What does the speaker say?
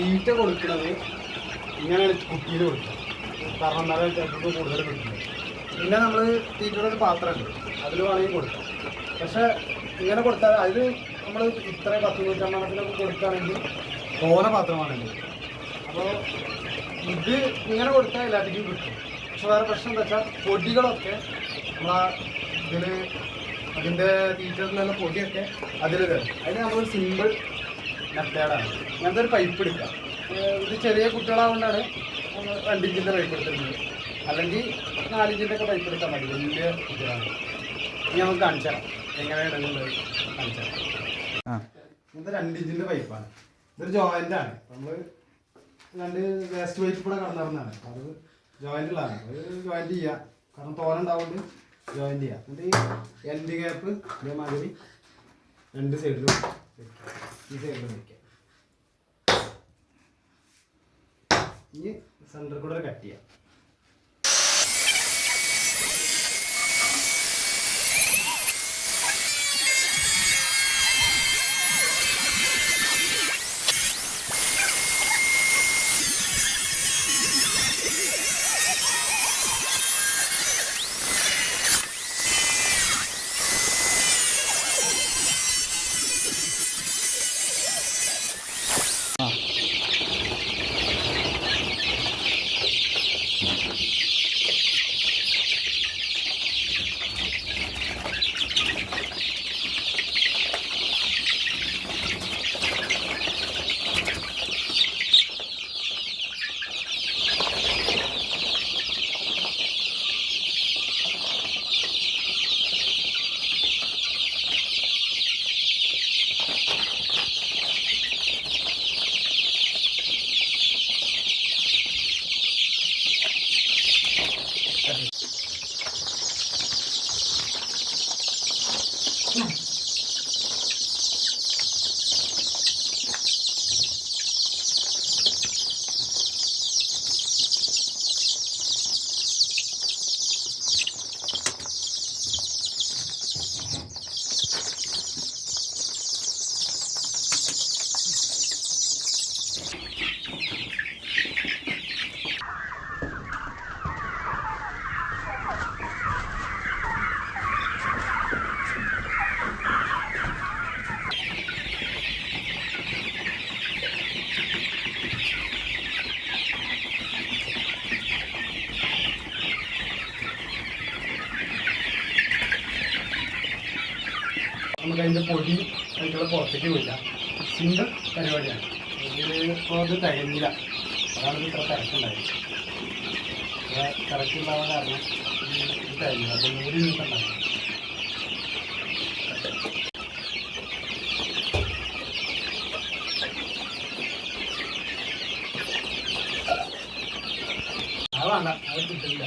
തീറ്റ കൊടുക്കുന്നത് ഇങ്ങനെയാണ് കുട്ടിയിൽ കൊടുക്കുക. കാരണം എന്നാലും ചിലപ്പോൾ കൂടുതൽ കിട്ടുന്നത്. പിന്നെ നമ്മൾ തീറ്റയുടെ ഒരു പാത്രമുണ്ട്, അതിൽ വേണമെങ്കിൽ കൊടുക്കാം. പക്ഷേ ഇങ്ങനെ കൊടുത്താൽ അതിൽ നമ്മൾ ഇത്ര 10-100 കൊടുക്കുകയാണെങ്കിൽ തോന പാത്രമാണെങ്കിൽ. അപ്പോൾ ഇത് ഇങ്ങനെ കൊടുത്താൽ എല്ലാത്തിനും കിട്ടും. പക്ഷെ വേറെ പ്രശ്നം എന്താ വെച്ചാൽ പൊടികളൊക്കെ നമ്മളാ ഇതിൽ അതിൻ്റെ തീറ്ററിലുള്ള പൊടിയൊക്കെ അതിൽ തരും. അതിന് നമ്മളൊരു സിമ്പിൾ മെത്തേഡാണ്. അങ്ങനത്തെ ഒരു പൈപ്പ് എടുക്കുക. ഇത് ചെറിയ കുട്ടികളാകൊണ്ടാണ് 2 ഇഞ്ചിൻ്റെ പൈപ്പ് എടുത്തിരുന്നത്. അല്ലെങ്കിൽ 4 ഇഞ്ചിൻ്റെ ഒക്കെ പൈപ്പ് എടുത്താൽ മതി. വലിയ കുട്ടികളാണ്. ഇനി നമുക്ക് കാണിച്ചു തരാം എങ്ങനെയാണ് ഇടുന്നത്. കാണിച്ചു തരാം. ഇങ്ങനത്തെ 2 ഇഞ്ചിൻ്റെ പൈപ്പാണ്. ഇതൊരു ജോയിൻ്റാണ്. നമ്മൾ 2 വേസ്റ്റ് പൈപ്പ് കൂടെ കടന്നിറങ്ങാണ്. അത് ജോയിൻ്റുള്ളതാണ്. അത് ജോയിൻ്റ് ചെയ്യുക. കാരണം തോന ഉണ്ടാവുകൊണ്ട് ജോയിൻ്റ് ചെയ്യുക. എന്നിട്ട് എൻഡ് ഗ്യാപ്പ് ഇതേമാതിരി 2 സൈഡിലും വയ്ക്കുക. ഈ സൈഡിലും വയ്ക്കുക. ഇനി സെൻറ്ററിൽ കൂടെ കട്ട് ചെയ്യാം. നമുക്ക് അതിൻ്റെ പൊടി അതിനുള്ള പുറത്തേക്ക് പോയില്ല. സിമ്പിൾ പരിപാടിയാണ്. ഇപ്പോൾ അത് തികഞ്ഞില്ല. അതാണ് ഇത്ര തിരക്കുണ്ടായത്. തിരക്കുണ്ടാവാൻ കാരണം ഇത് തികഞ്ഞില്ല. അപ്പോൾ 100 മിനിറ്റ് ഉണ്ടാകും. അത് വേണ്ട, അത് കിട്ടില്ല.